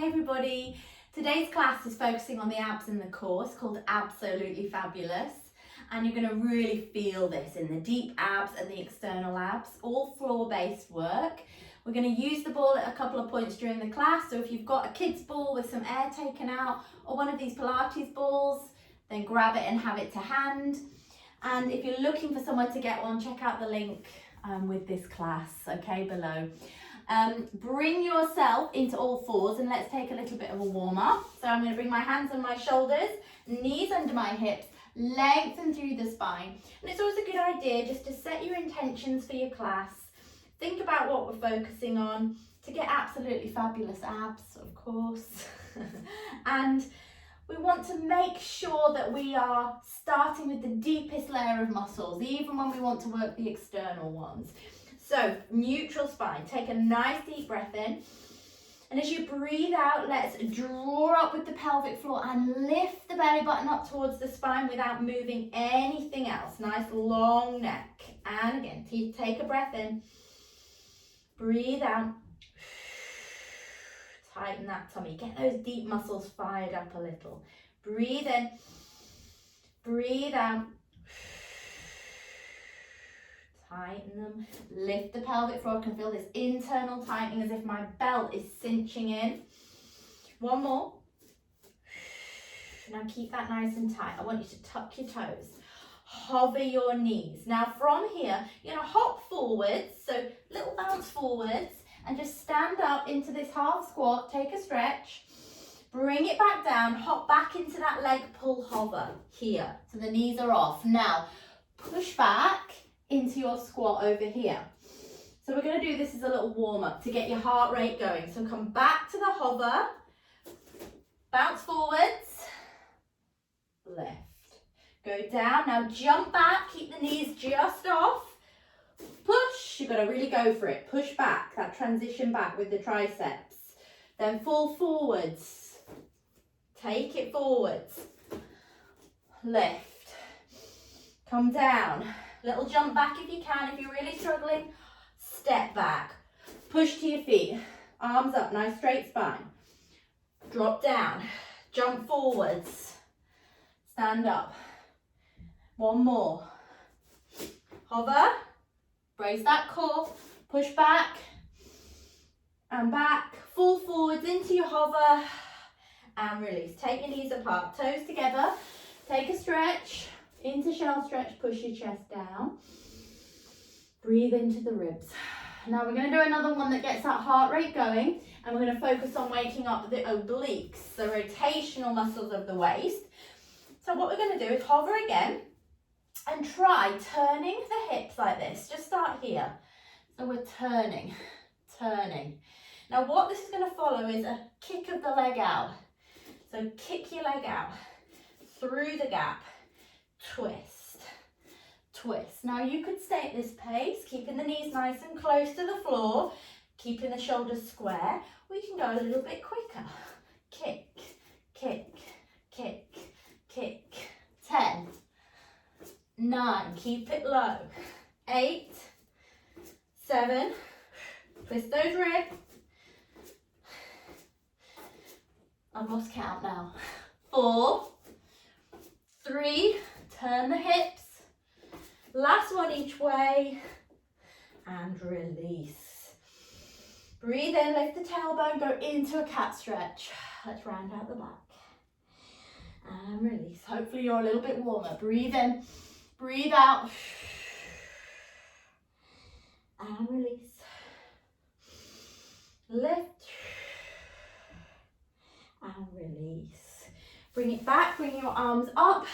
Hey everybody, today's class is focusing on the abs in the core. It's called Absolutely Fabulous, and you're going to really feel this in the deep abs and the external abs, all floor-based work. We're going to use the ball at a couple of points during the class, so if you've got a kid's ball with some air taken out or one of these Pilates balls, then grab it and have it to hand. And if you're looking for somewhere to get one, check out the link with this class, okay, below. Bring yourself into all fours and let's take a little bit of a warm up. So I'm going to bring my hands on my shoulders, knees under my hips, lengthen through the spine. And it's always a good idea just to set your intentions for your class. Think about what we're focusing on to get absolutely fabulous abs, of course. And we want to make sure that we are starting with the deepest layer of muscles, even when we want to work the external ones. So, neutral spine. Take a nice deep breath in. And as you breathe out, let's draw up with the pelvic floor and lift the belly button up towards the spine without moving anything else. Nice long neck. And again, take a breath in. Breathe out. Tighten that tummy. Get those deep muscles fired up a little. Breathe in. Breathe out. Tighten them. Lift the pelvic floor. I can feel this internal tightening as if my belt is cinching in. One more. Now keep that nice and tight. I want you to tuck your toes. Hover your knees. Now from here, you're going to hop forwards. So little bounce forwards. And just stand up into this half squat, take a stretch, bring it back down, hop back into that leg pull hover here. So the knees are off. Now, push back into your squat over here. So we're going to do this as a little warm up to get your heart rate going. So come back to the hover, bounce forwards, lift. Go down, now jump back, keep the knees just off. Push, you've got to really go for it. Push back, that transition back with the triceps. Then fall forwards. Take it forwards. Lift. Come down. Little jump back if you can. If you're really struggling, step back. Push to your feet. Arms up, nice straight spine. Drop down. Jump forwards. Stand up. One more. Hover. Brace that core, push back and back, fall forwards into your hover and release. Take your knees apart, toes together, take a stretch, into shell stretch, push your chest down, breathe into the ribs. Now we're going to do another one that gets that heart rate going, and we're going to focus on waking up the obliques, the rotational muscles of the waist. So what we're going to do is hover again, and try turning the hips like this. Just start here. So we're turning. Now what this is going to follow is a kick of the leg out. So kick your leg out through the gap. Twist. Now you could stay at this pace, keeping the knees nice and close to the floor, keeping the shoulders square. We can go a little bit quicker. Kick. 10. 9, keep it low. 8, 7, twist those ribs. I've lost count now. 4, 3, turn the hips. Last one each way. And release. Breathe in, lift the tailbone, go into a cat stretch. Let's round out the back. And release. Hopefully you're a little bit warmer. Breathe in. Breathe out and release. Lift and release. Bring it back, bring your arms up,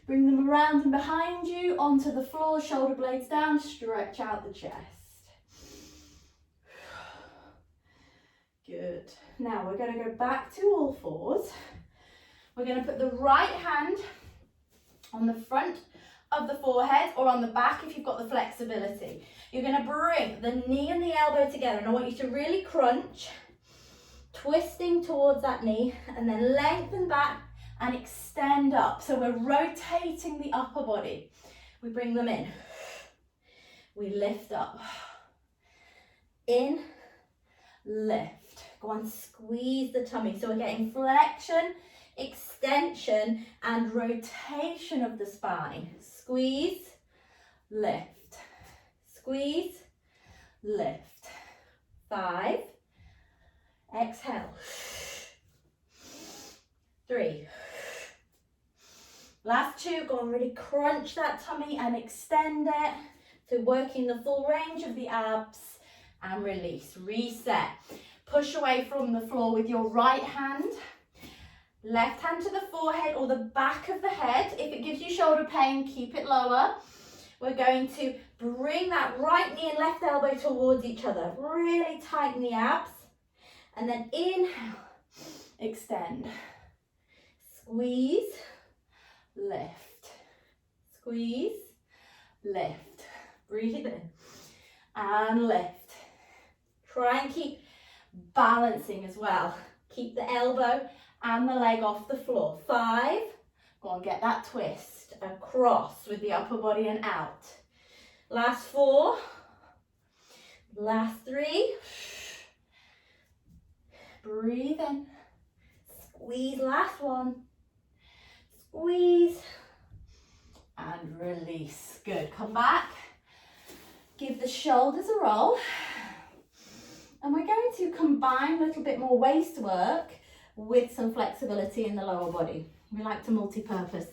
bring them around and behind you onto the floor, shoulder blades down, stretch out the chest. Good. Now we're going to go back to all fours. We're going to put the right hand on the front of the forehead or on the back if you've got the flexibility. You're going to bring the knee and the elbow together, and I want you to really crunch, twisting towards that knee, and then lengthen back and extend up. So we're rotating the upper body. We bring them in. We lift up. In, lift. Go on, squeeze the tummy. So we're getting flexion, extension, and rotation of the spine. Squeeze, lift, squeeze, lift. 5, exhale. 3. Last 2, go and really crunch that tummy and extend it. So working the full range of the abs and release, reset. Push away from the floor with your right hand. Left hand to the forehead or the back of the head. If it gives you shoulder pain, keep it lower. We're going to bring that right knee and left elbow towards each other. Really tighten the abs. And then inhale, extend. Squeeze, lift. Squeeze, lift. Breathe in and lift. Try and keep balancing as well. Keep the elbow and the leg off the floor. 5. Go on, get that twist across with the upper body and out. Last 4. Last 3. Breathe in. Squeeze, last 1. Squeeze and release. Good, come back. Give the shoulders a roll. And we're going to combine a little bit more waist work with some flexibility in the lower body. We like to multi-purpose,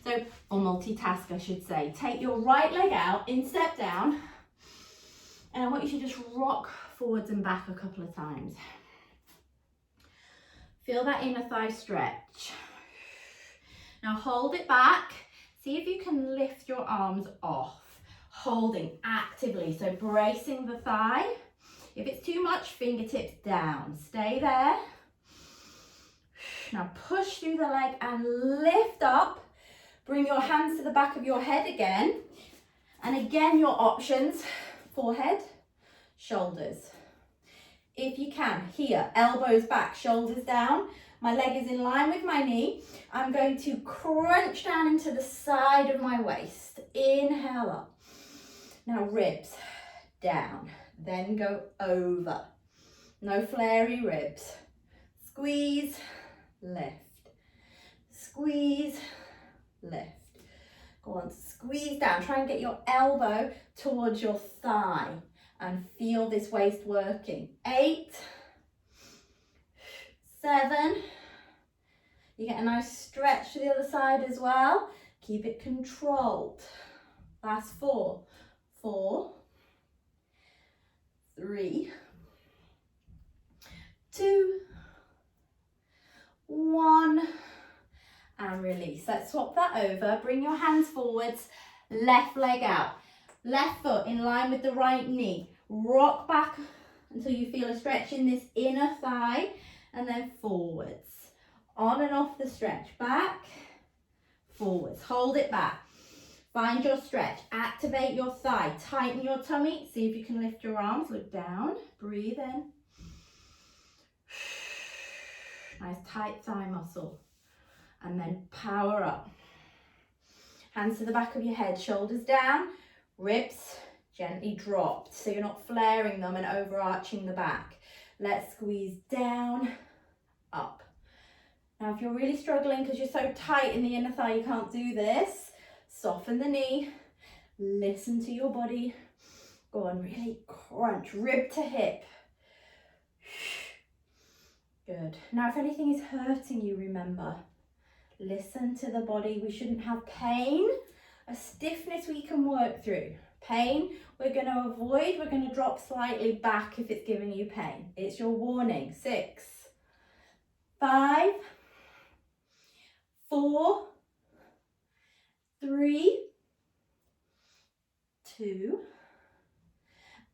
or multitask I should say. Take your right leg out, instep down, and I want you to just rock forwards and back a couple of times. Feel that inner thigh stretch. Now hold it back. See if you can lift your arms off, holding actively, so bracing the thigh. If it's too much, fingertips down. Stay there. Now push through the leg and lift up. Bring your hands to the back of your head again. And again, your options, forehead, shoulders. If you can, here, elbows back, shoulders down. My leg is in line with my knee. I'm going to crunch down into the side of my waist. Inhale up. Now ribs down. Then go over. No flary ribs. Squeeze, lift. Squeeze, lift. Go on, squeeze down. Try and get your elbow towards your thigh and feel this waist working. 8, 7. You get a nice stretch to the other side as well. Keep it controlled. Last 4, 4, 3, 2, 1, and release. Let's swap that over. Bring your hands forwards, left leg out, left foot in line with the right knee. Rock back until you feel a stretch in this inner thigh, and then forwards. On and off the stretch. Back, forwards. Hold it back. Find your stretch. Activate your thigh. Tighten your tummy. See if you can lift your arms. Look down. Breathe in. Nice tight thigh muscle. And then power up. Hands to the back of your head. Shoulders down. Ribs gently dropped. So you're not flaring them and overarching the back. Let's squeeze down, up. Now if you're really struggling because you're so tight in the inner thigh you can't do this, soften the knee, listen to your body. Go on, really crunch, rib to hip. Good. Now if anything is hurting you, remember, listen to the body. We shouldn't have pain, a stiffness we can work through. Pain, we're going to avoid, we're going to drop slightly back if it's giving you pain. It's your warning. 6, 5, 4, 3, 2,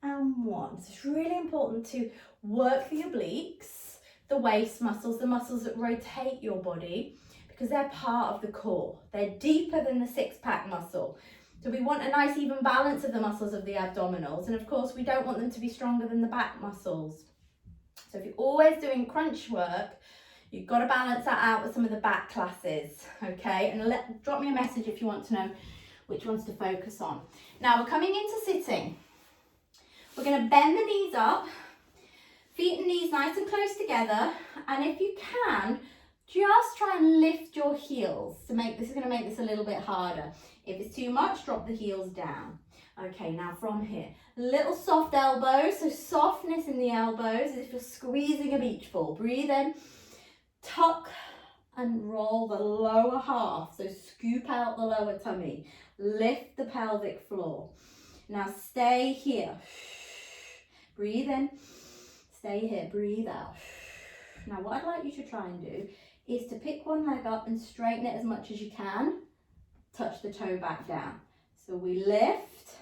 and 1. So it's really important to work for your obliques, the waist muscles, the muscles that rotate your body, because they're part of the core. They're deeper than the six-pack muscle. So we want a nice even balance of the muscles of the abdominals. And of course, we don't want them to be stronger than the back muscles. So if you're always doing crunch work, you've got to balance that out with some of the back classes, okay? And drop me a message if you want to know which ones to focus on. Now we're coming into sitting. We're going to bend the knees up, Feet and knees nice and close together, and if you can, just try and lift your heels to make this is going to make this a little bit harder. If it's too much, drop the heels down. Okay, now from here, little soft elbows, so softness in the elbows as if you're squeezing a beach ball. Breathe in, tuck and roll the lower half, so scoop out the lower tummy, lift the pelvic floor. Now stay here, breathe in, stay here, breathe out. Now what I'd like you to try and do is to pick one leg up and straighten it as much as you can, touch the toe back down. So we lift,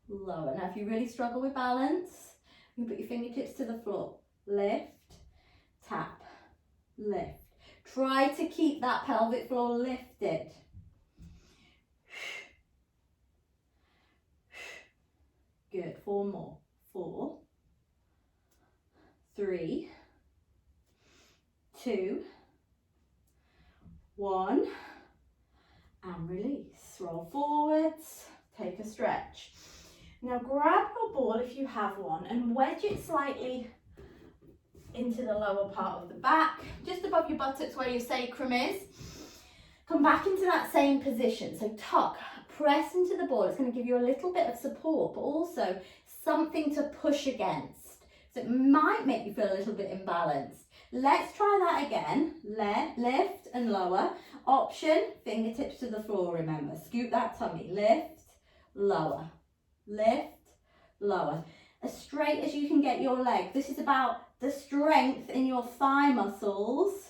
lower. Now if you really struggle with balance, you can put your fingertips to the floor, lift, tap, lift. Try to keep that pelvic floor lifted. Good, 4 more. 4, 3, 2, 1, and release. Roll forwards, take a stretch. Now grab your ball if you have one and wedge it slightly into the lower part of the back, just above your buttocks where your sacrum is. Come back into that same position. So tuck, press into the ball. It's going to give you a little bit of support, but also something to push against. So it might make you feel a little bit imbalanced. Let's try that again. Lift and lower. Option, fingertips to the floor, remember. Scoop that tummy. Lift, lower. Lift, lower. As straight as you can get your leg. This is about the strength in your thigh muscles.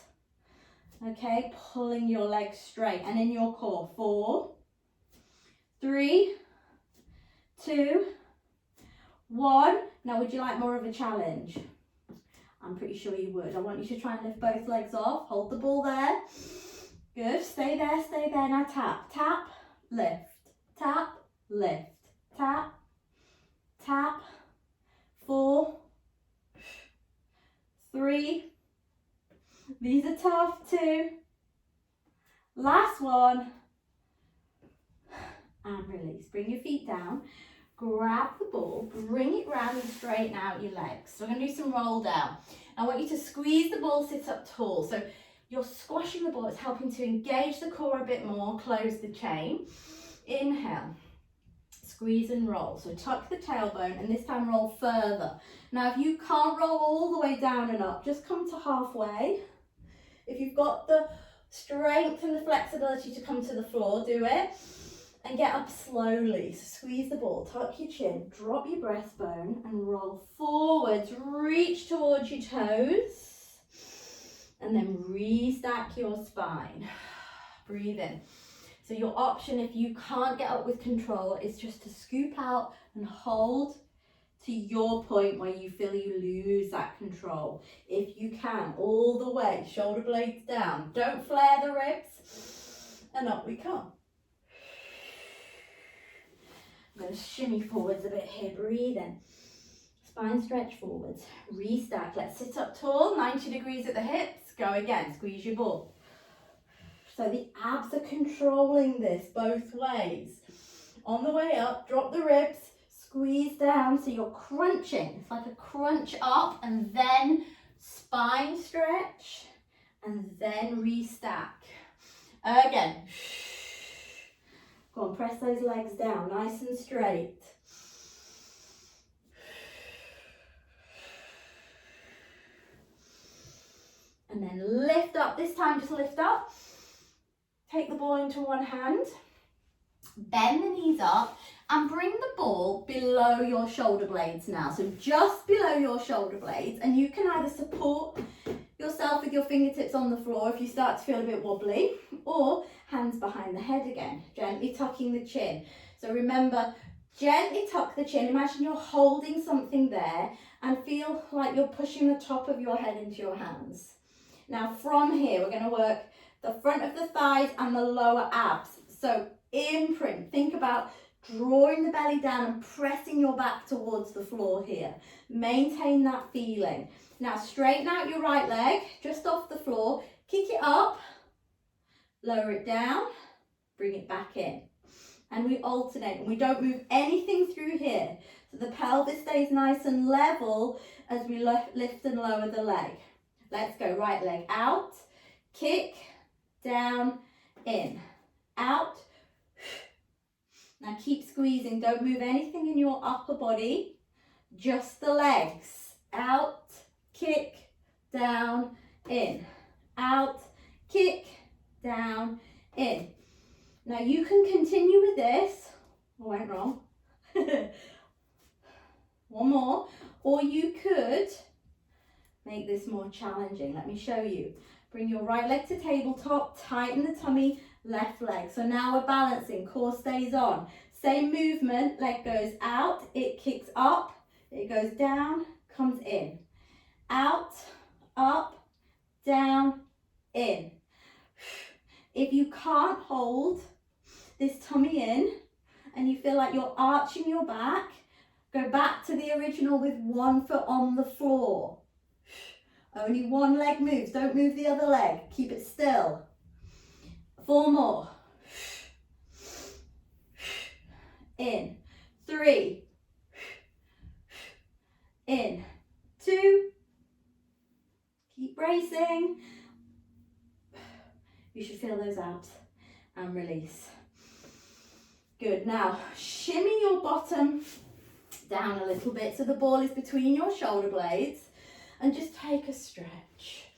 Okay, pulling your leg straight and in your core. 4, 3, 2, 1. Now, would you like more of a challenge? I'm pretty sure you would. I want you to try and lift both legs off. Hold the ball there. Good. Stay there, stay there. Now tap, tap, lift, tap, lift, tap, tap. 4, 3. These are tough. 2. Last one. And release. Bring your feet down. Grab the ball, bring it round and straighten out your legs. So we're going to do some roll down. I want you to squeeze the ball, sit up tall. So you're squashing the ball, it's helping to engage the core a bit more, close the chain. Inhale, squeeze and roll. So tuck the tailbone and this time roll further. Now if you can't roll all the way down and up, just come to halfway. If you've got the strength and the flexibility to come to the floor, do it. And get up slowly. So squeeze the ball, tuck your chin, drop your breastbone and roll forwards. Reach towards your toes and then restack your spine. Breathe in. So your option, if you can't get up with control, is just to scoop out and hold to your point where you feel you lose that control. If you can, all the way, shoulder blades down. Don't flare the ribs. And up we come. I'm going to shimmy forwards a bit here, breathe in. Spine stretch forwards, restack. Let's sit up tall, 90 degrees at the hips. Go again, squeeze your ball. So the abs are controlling this both ways. On the way up, drop the ribs, squeeze down so you're crunching. It's like a crunch up and then spine stretch and then restack. Again. Go on, press those legs down, nice and straight. And then lift up, this time just lift up. Take the ball into one hand, bend the knees up and bring the ball below your shoulder blades now. So just below your shoulder blades, and you can either support yourself with your fingertips on the floor if you start to feel a bit wobbly, or hands behind the head again, gently tucking the chin. So remember, gently tuck the chin. Imagine you're holding something there and feel like you're pushing the top of your head into your hands. Now from here, we're going to work the front of the thighs and the lower abs. So imprint, think about drawing the belly down and pressing your back towards the floor here. Maintain that feeling. Now straighten out your right leg, just off the floor, kick it up, lower it down, bring it back in. and we alternate, and we don't move anything through here. So the pelvis stays nice and level as we lift and lower the leg. Let's go. Right leg out, kick, down, in, out. Now keep squeezing. Don't move anything in your upper body, just the legs. Out, kick, down, in, out, kick, down, in. Now you can continue with this. I went wrong. One more. Or you could make this more challenging. Let me show you. Bring your right leg to tabletop, tighten the tummy, left leg. So now we're balancing, core stays on. Same movement, leg goes out, it kicks up, it goes down, comes in. Out, up, down, in. If you can't hold this tummy in and you feel like you're arching your back, go back to the original with one foot on the floor. Only one leg moves, don't move the other leg, keep it still. 4 more. In, 3, in, 2, keep bracing. You should feel those abs and release. Good, now shimmy your bottom down a little bit so the ball is between your shoulder blades and just take a stretch.